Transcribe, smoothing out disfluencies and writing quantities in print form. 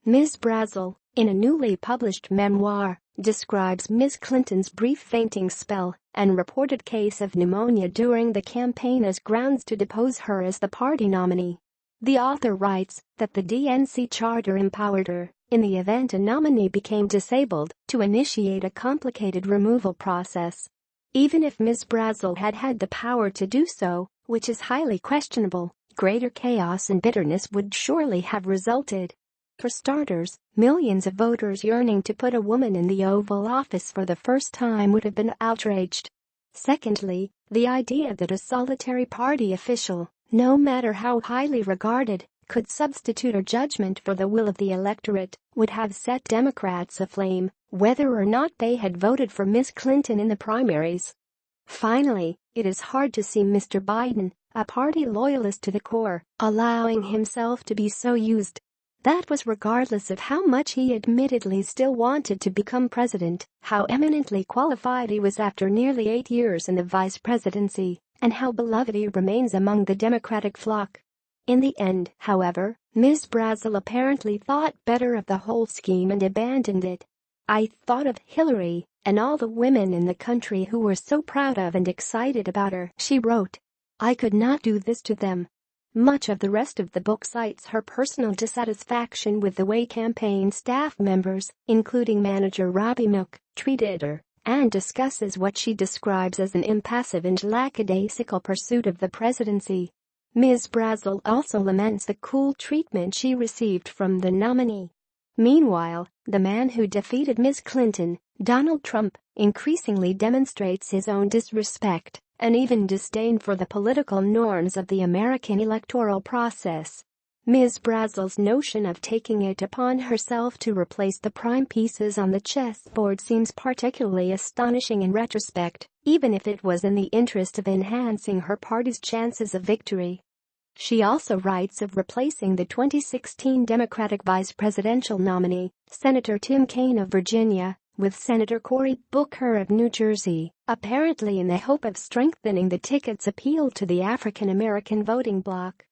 Ms. Brazile, in a newly published memoir, describes Ms. Clinton's brief fainting spell and reported case of pneumonia during the campaign as grounds to depose her as the party nominee. The author writes that the DNC charter empowered her, in the event a nominee became disabled, to initiate a complicated removal process. Even if Ms. Brazile had had the power to do so, which is highly questionable, greater chaos and bitterness would surely have resulted. For starters, millions of voters yearning to put a woman in the Oval Office for the first time would have been outraged. Secondly, the idea that a solitary party official, no matter how highly regarded, could substitute her judgment for the will of the electorate would have set Democrats aflame, whether or not they had voted for Ms. Clinton in the primaries. Finally, it is hard to see Mr. Biden, a party loyalist to the core, allowing himself to be so used. That was regardless of how much he admittedly still wanted to become president, how eminently qualified he was after nearly 8 years in the vice presidency, and how beloved he remains among the Democratic flock. In the end, however, Ms. Brazile apparently thought better of the whole scheme and abandoned it. "I thought of Hillary and all the women in the country who were so proud of and excited about her," she wrote. "I could not do this to them." Much of the rest of the book cites her personal dissatisfaction with the way campaign staff members, including manager Robbie Mook, treated her, and discusses what she describes as an impassive and lackadaisical pursuit of the presidency. Ms. Brazile also laments the cool treatment she received from the nominee. Meanwhile, the man who defeated Ms. Clinton, Donald Trump, increasingly demonstrates his own disrespect and even disdain for the political norms of the American electoral process. Ms. Brazile's notion of taking it upon herself to replace the prime pieces on the chessboard seems particularly astonishing in retrospect, even if it was in the interest of enhancing her party's chances of victory. She also writes of replacing the 2016 Democratic vice presidential nominee, Senator Tim Kaine of Virginia, with Senator Cory Booker of New Jersey, apparently in the hope of strengthening the ticket's appeal to the African American voting bloc.